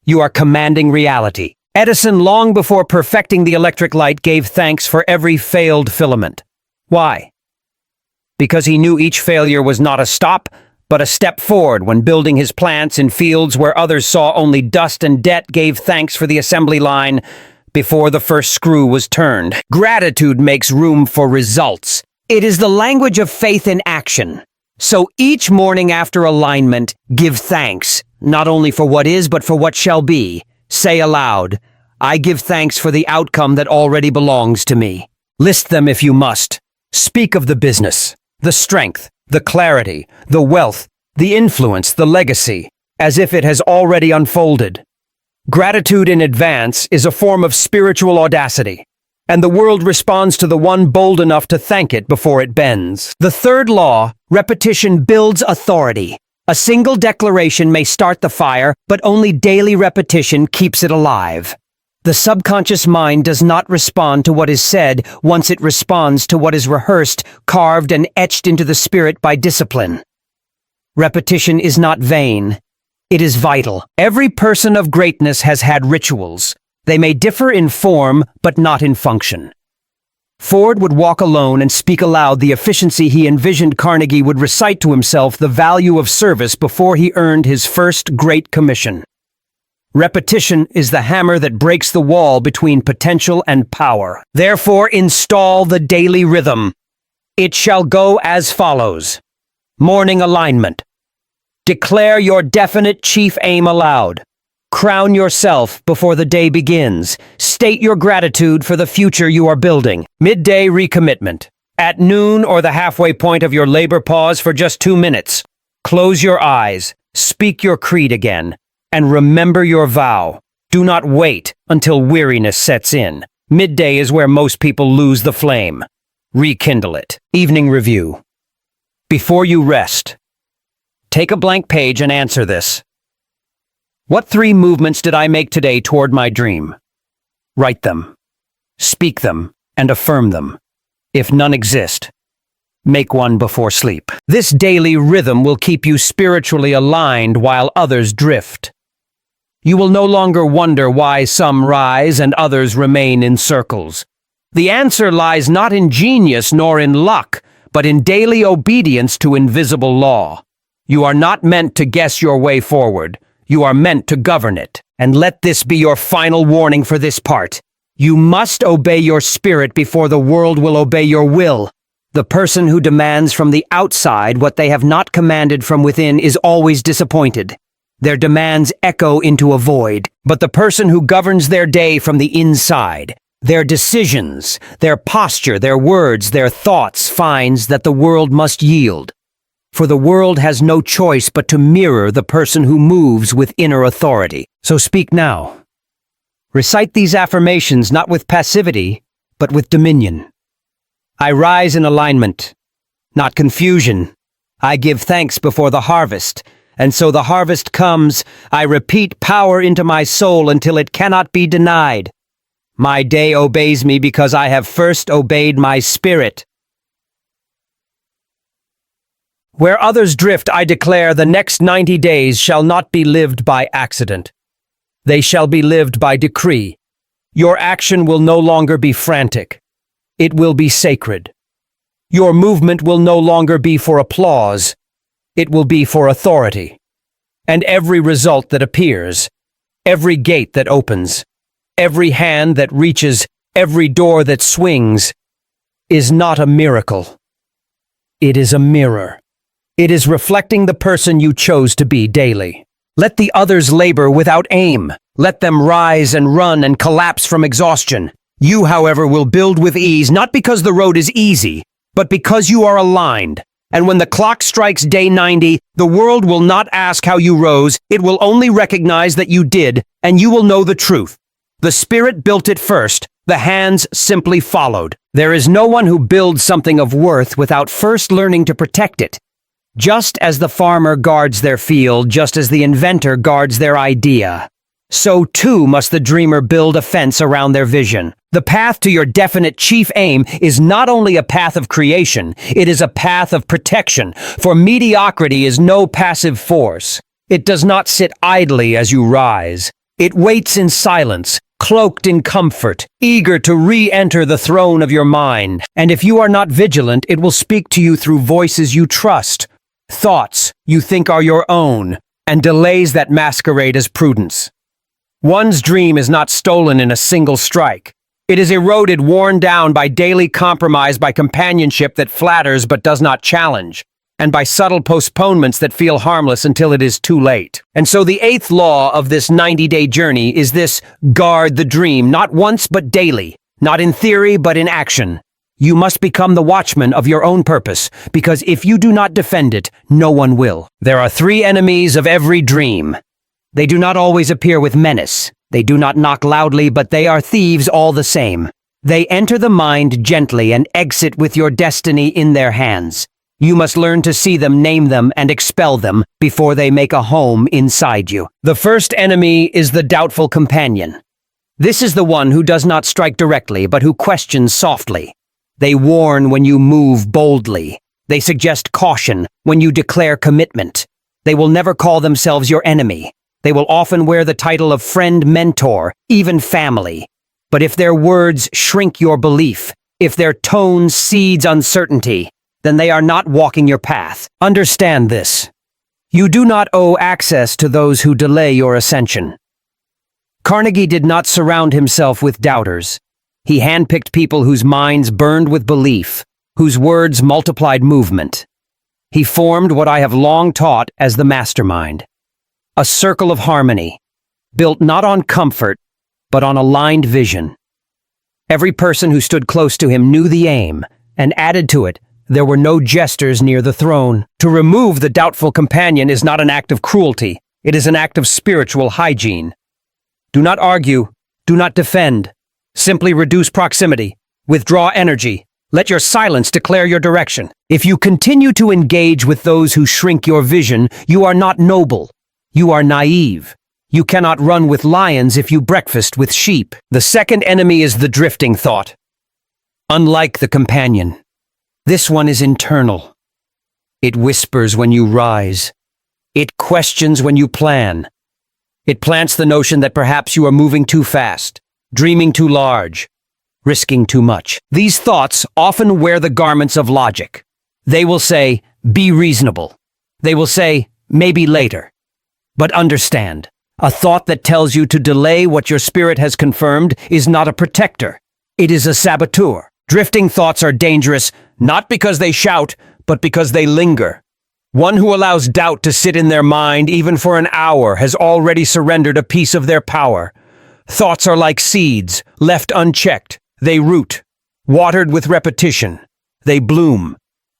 You are commanding reality. Edison, long before perfecting the electric light, gave thanks for every failed filament. Why? Because he knew each failure was not a stop, but a step forward. When building his plants in fields where others saw only dust and debt, gave thanks for the assembly line before the first screw was turned. Gratitude makes room for results. It is the language of faith in action. So each morning after alignment, give thanks, not only for what is, but for what shall be. Say aloud, I give thanks for the outcome that already belongs to me. List them if you must. Speak of the business, the strength, the clarity, the wealth, the influence, the legacy, as if it has already unfolded. Gratitude in advance is a form of spiritual audacity, and the world responds to the one bold enough to thank it before it bends. The third law, repetition builds authority. A single declaration may start the fire, but only daily repetition keeps it alive. The subconscious mind does not respond to what is said once it responds to what is rehearsed, carved, and etched into the spirit by discipline. Repetition is not vain. It is vital. Every person of greatness has had rituals. They may differ in form, but not in function. Ford would walk alone and speak aloud the efficiency he envisioned. Carnegie would recite to himself the value of service before he earned his first great commission. Repetition is the hammer that breaks the wall between potential and power. Therefore, install the daily rhythm. It shall go as follows. Morning alignment. Declare your definite chief aim aloud. Crown yourself before the day begins. State your gratitude for the future you are building. Midday recommitment. At noon or the halfway point of your labor, pause for just 2 minutes. Close your eyes, speak your creed again, and remember your vow. Do not wait until weariness sets in. Midday is where most people lose the flame. Rekindle it. Evening review. Before you rest, take a blank page and answer this. What 3 movements did I make today toward my dream? Write them, speak them, and affirm them. If none exist, make one before sleep. This daily rhythm will keep you spiritually aligned while others drift. You will no longer wonder why some rise and others remain in circles. The answer lies not in genius nor in luck, but in daily obedience to invisible law. You are not meant to guess your way forward. You are meant to govern it. And let this be your final warning for this part. You must obey your spirit before the world will obey your will. The person who demands from the outside what they have not commanded from within is always disappointed. Their demands echo into a void. But the person who governs their day from the inside, their decisions, their posture, their words, their thoughts, finds that the world must yield. For the world has no choice but to mirror the person who moves with inner authority. So speak now. Recite these affirmations not with passivity, but with dominion. I rise in alignment, not confusion. I give thanks before the harvest, and so the harvest comes. I repeat power into my soul until it cannot be denied. My day obeys me because I have first obeyed my spirit. Where others drift, I declare the next 90 days shall not be lived by accident. They shall be lived by decree. Your action will no longer be frantic. It will be sacred. Your movement will no longer be for applause. It will be for authority. And every result that appears, every gate that opens, every hand that reaches, every door that swings, is not a miracle. It is a mirror. It is reflecting the person you chose to be daily. Let the others labor without aim. Let them rise and run and collapse from exhaustion. You, however, will build with ease, not because the road is easy, but because you are aligned. And when the clock strikes day 90, the world will not ask how you rose, it will only recognize that you did, and you will know the truth. The Spirit built it first, the hands simply followed. There is no one who builds something of worth without first learning to protect it. Just as the farmer guards their field, just as the inventor guards their idea, so too must the dreamer build a fence around their vision. The path to your definite chief aim is not only a path of creation, it is a path of protection, for mediocrity is no passive force. It does not sit idly as you rise. It waits in silence, cloaked in comfort, eager to re-enter the throne of your mind. And if you are not vigilant, it will speak to you through voices you trust, thoughts you think are your own, and delays that masquerade as prudence. One's dream is not stolen in a single strike. It is eroded, worn down by daily compromise, by companionship that flatters but does not challenge, and by subtle postponements that feel harmless until it is too late. And so the eighth law of this 90-day journey is this: guard the dream, not once but daily, not in theory but in action. You must become the watchman of your own purpose, because if you do not defend it, no one will. There are three enemies of every dream. They do not always appear with menace. They do not knock loudly, but they are thieves all the same. They enter the mind gently and exit with your destiny in their hands. You must learn to see them, name them, and expel them before they make a home inside you. The first enemy is the doubtful companion. This is the one who does not strike directly, but who questions softly. They warn when you move boldly. They suggest caution when you declare commitment. They will never call themselves your enemy. They will often wear the title of friend, mentor, even family. But if their words shrink your belief, if their tone seeds uncertainty, then they are not walking your path. Understand this. You do not owe access to those who delay your ascension. Carnegie did not surround himself with doubters. He handpicked people whose minds burned with belief, whose words multiplied movement. He formed what I have long taught as the mastermind. A circle of harmony, built not on comfort, but on aligned vision. Every person who stood close to him knew the aim, and added to it, there were no jesters near the throne. To remove the doubtful companion is not an act of cruelty, it is an act of spiritual hygiene. Do not argue, do not defend. Simply reduce proximity, withdraw energy. Let your silence declare your direction. If you continue to engage with those who shrink your vision, you are not noble. You are naive. You cannot run with lions if you breakfast with sheep. The second enemy is the drifting thought. Unlike the companion, this one is internal. It whispers when you rise. It questions when you plan. It plants the notion that perhaps you are moving too fast, dreaming too large, risking too much. These thoughts often wear the garments of logic. They will say, be reasonable. They will say, maybe later. But understand, a thought that tells you to delay what your spirit has confirmed is not a protector. It is a saboteur. Drifting thoughts are dangerous, not because they shout, but because they linger. One who allows doubt to sit in their mind even for an hour has already surrendered a piece of their power. Thoughts are like seeds, left unchecked. They root. Watered with repetition, they bloom.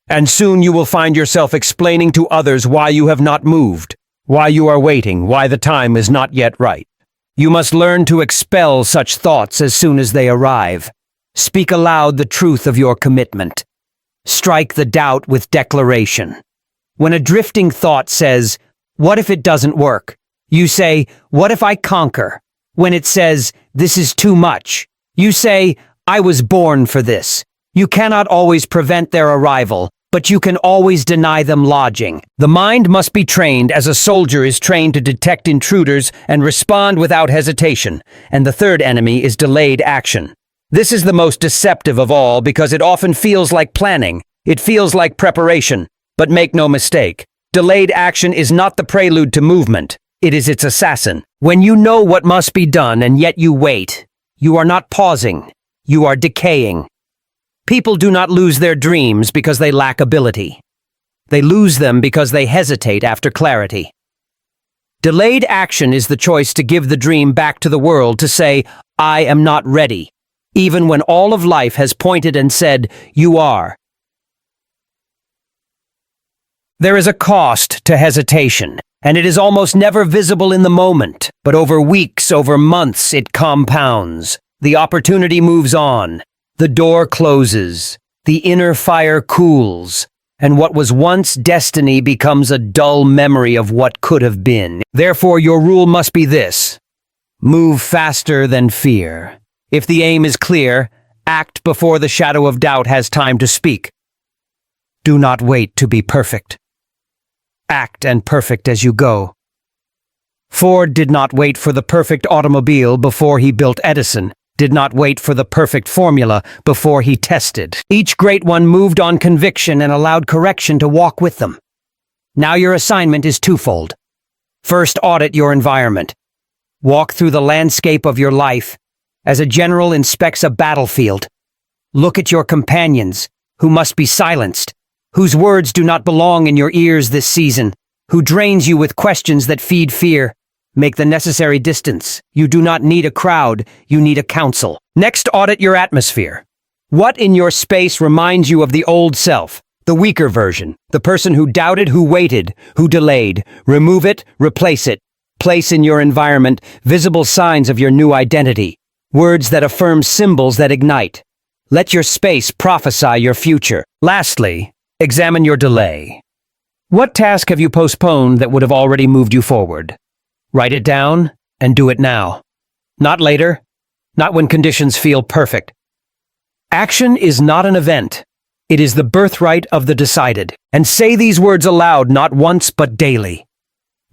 And soon you will find yourself explaining to others why you have not moved, why you are waiting, why the time is not yet right. You must learn to expel such thoughts as soon as they arrive. Speak aloud the truth of your commitment. Strike the doubt with declaration. When a drifting thought says, what if it doesn't work? You say, what if I conquer? When it says, this is too much, you say, I was born for this. You cannot always prevent their arrival, but you can always deny them lodging. The mind must be trained as a soldier is trained to detect intruders and respond without hesitation. And the third enemy is delayed action. This is the most deceptive of all because it often feels like planning. It feels like preparation. But make no mistake, delayed action is not the prelude to movement. It is its assassin. When you know what must be done and yet you wait, you are not pausing. You are decaying. People do not lose their dreams because they lack ability. They lose them because they hesitate after clarity. Delayed action is the choice to give the dream back to the world, to say, I am not ready. even when all of life has pointed and said, "You are." There is a cost to hesitation, and it is almost never visible in the moment, but over weeks, over months, it compounds. The opportunity moves on. The door closes. The inner fire cools. And what was once destiny becomes a dull memory of what could have been. Therefore, your rule must be this: move faster than fear. If the aim is clear, act before the shadow of doubt has time to speak. Do not wait to be perfect. Act and perfect as you go. Ford did not wait for the perfect automobile before he built Edison, did not wait for the perfect formula before he tested. Each great one moved on conviction and allowed correction to walk with them. Now your assignment is twofold. First, audit your environment. Walk through the landscape of your life as a general inspects a battlefield. Look at your companions, who must be silenced, whose words do not belong in your ears this season, who drains you with questions that feed fear. Make the necessary distance. You do not need a crowd, you need a council. Next, audit your atmosphere. What in your space reminds you of the old self, the weaker version, the person who doubted, who waited, who delayed? Remove it, replace it. Place in your environment visible signs of your new identity, words that affirm, symbols that ignite. Let your space prophesy your future. Lastly, examine your delay. What task have you postponed that would have already moved you forward? Write it down and do it now. Not later, not when conditions feel perfect. Action is not an event. It is the birthright of the decided. And say these words aloud, not once but daily.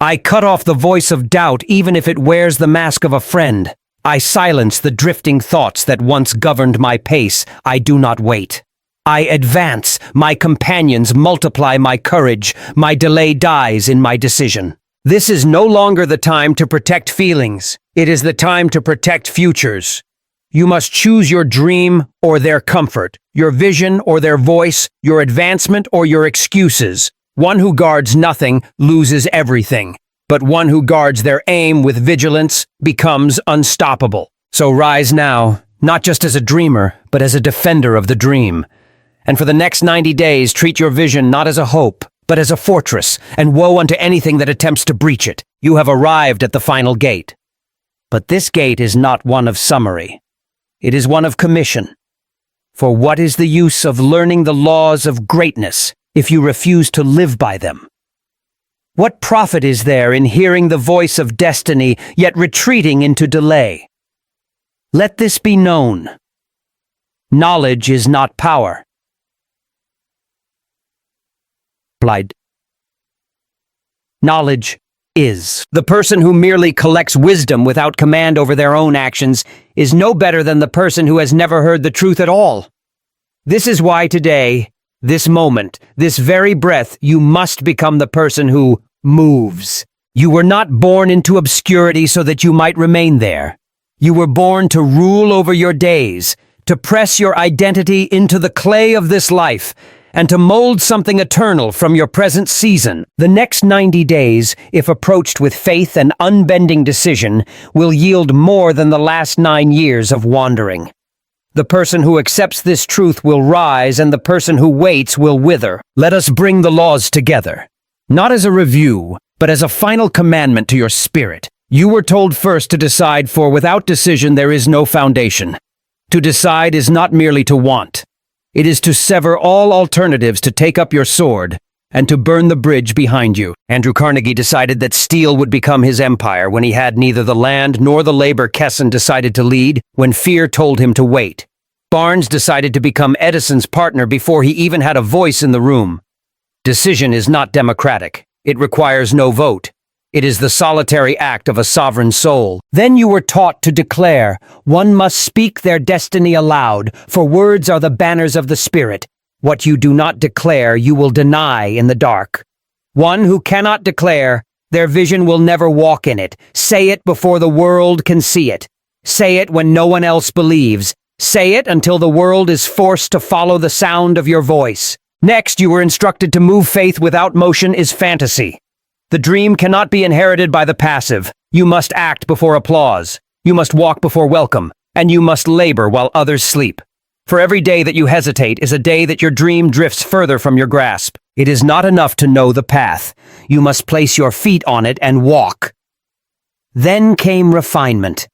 I cut off the voice of doubt even if it wears the mask of a friend. I silence the drifting thoughts that once governed my pace. I do not wait. I advance. My companions multiply my courage. My delay dies in my decision. This is no longer the time to protect feelings. It is the time to protect futures. You must choose your dream or their comfort, your vision or their voice, your advancement or your excuses. One who guards nothing loses everything, but one who guards their aim with vigilance becomes unstoppable. So rise now, not just as a dreamer, but as a defender of the dream. And for the next 90 days, treat your vision not as a hope, but as a fortress, and woe unto anything that attempts to breach it. You have arrived at the final gate. But this gate is not one of summary. It is one of commission. For what is the use of learning the laws of greatness if you refuse to live by them? What profit is there in hearing the voice of destiny, yet retreating into delay? Let this be known. Knowledge is not power. Knowledge is. The person who merely collects wisdom without command over their own actions is no better than the person who has never heard the truth at all. This is why today, this moment, this very breath, you must become the person who moves. You were not born into obscurity so that you might remain there. You were born to rule over your days, to press your identity into the clay of this life, and to mold something eternal from your present season. The next 90 days, if approached with faith and unbending decision, will yield more than the last 9 years of wandering. The person who accepts this truth will rise, and the person who waits will wither. Let us bring the laws together, not as a review, but as a final commandment to your spirit. You were told first to decide, for without decision there is no foundation. To decide is not merely to want. It is to sever all alternatives, to take up your sword, and to burn the bridge behind you. Andrew Carnegie decided that steel would become his empire when he had neither the land nor the labor. Kesson decided to lead when fear told him to wait. Barnes decided to become Edison's partner before he even had a voice in the room. Decision is not democratic. It requires no vote. It is the solitary act of a sovereign soul. Then you were taught to declare. One must speak their destiny aloud, for words are the banners of the spirit. What you do not declare, you will deny in the dark. One who cannot declare, their vision will never walk in it. Say it before the world can see it. Say it when no one else believes. Say it until the world is forced to follow the sound of your voice. Next, you were instructed to move. Faith without motion is fantasy. The dream cannot be inherited by the passive. You must act before applause. You must walk before welcome. and you must labor while others sleep. For every day that you hesitate is a day that your dream drifts further from your grasp. It is not enough to know the path. You must place your feet on it and walk. Then came refinement.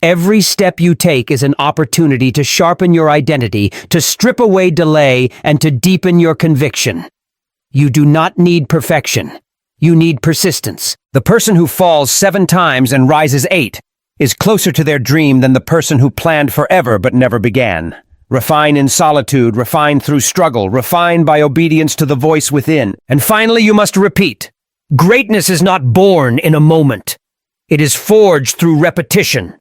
Every step you take is an opportunity to sharpen your identity, to strip away delay, and to deepen your conviction. You do not need perfection. You need persistence. The person who falls 7 times and rises 8 is closer to their dream than the person who planned forever but never began. Refine in solitude, refine through struggle, refine by obedience to the voice within. And finally, you must repeat. Greatness is not born in a moment. It is forged through repetition.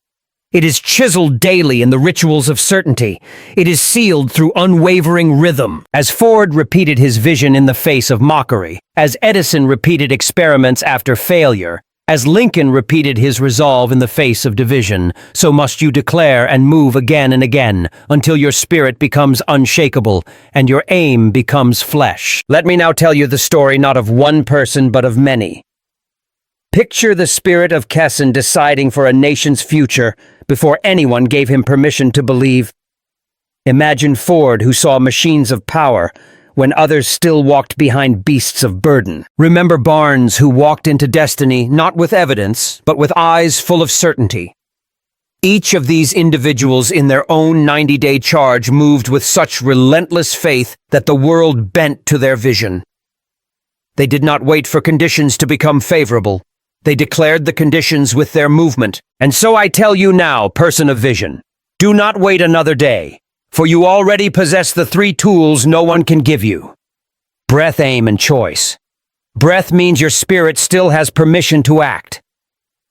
It is chiseled daily in the rituals of certainty. It is sealed through unwavering rhythm. As Ford repeated his vision in the face of mockery, as Edison repeated experiments after failure, as Lincoln repeated his resolve in the face of division, so must you declare and move again and again until your spirit becomes unshakable and your aim becomes flesh. Let me now tell you the story not of one person but of many. Picture the spirit of Kesson deciding for a nation's future before anyone gave him permission to believe. Imagine Ford, who saw machines of power when others still walked behind beasts of burden. Remember Barnes, who walked into destiny not with evidence, but with eyes full of certainty. Each of these individuals in their own 90-day charge moved with such relentless faith that the world bent to their vision. They did not wait for conditions to become favorable. They declared the conditions with their movement. And so I tell you now, person of vision, do not wait another day, for you already possess the 3 tools no one can give you. Breath, aim, and choice. Breath means your spirit still has permission to act.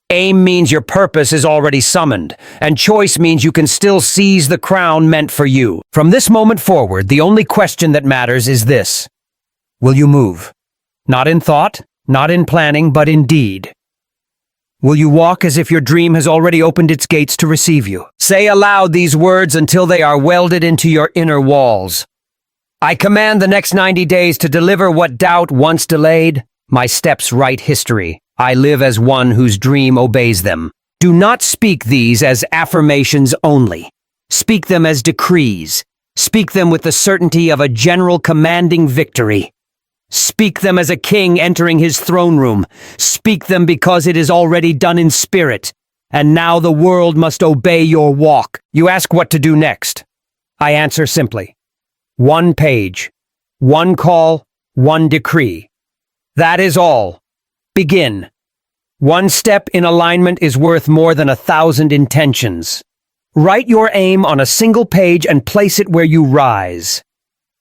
Aim means your purpose is already summoned, and choice means you can still seize the crown meant for you. From this moment forward, the only question that matters is this. Will you move? Not in thought, not in planning, but in deed. Will you walk as if your dream has already opened its gates to receive you? Say aloud these words until they are welded into your inner walls. I command the next 90 days to deliver what doubt once delayed. My steps write history. I live as one whose dream obeys them. Do not speak these as affirmations only. Speak them as decrees. Speak them with the certainty of a general commanding victory. Speak them as a king entering his throne room. Speak them because it is already done in spirit. And now the world must obey your walk. You ask what to do next. I answer simply. 1 page, 1 call, 1 decree. That is all. Begin. 1 step in alignment is worth more than 1,000 intentions. Write your aim on a single page and place it where you rise.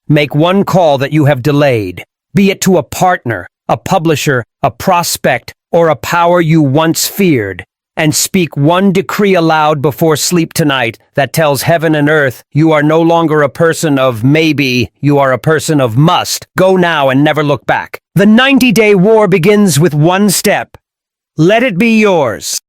Make 1 call that you have delayed. Be it to a partner, a publisher, a prospect, or a power you once feared, and speak 1 decree aloud before sleep tonight that tells heaven and earth you are no longer a person of maybe, you are a person of must. Go now and never look back. The 90-day war begins with 1 step. Let it be yours.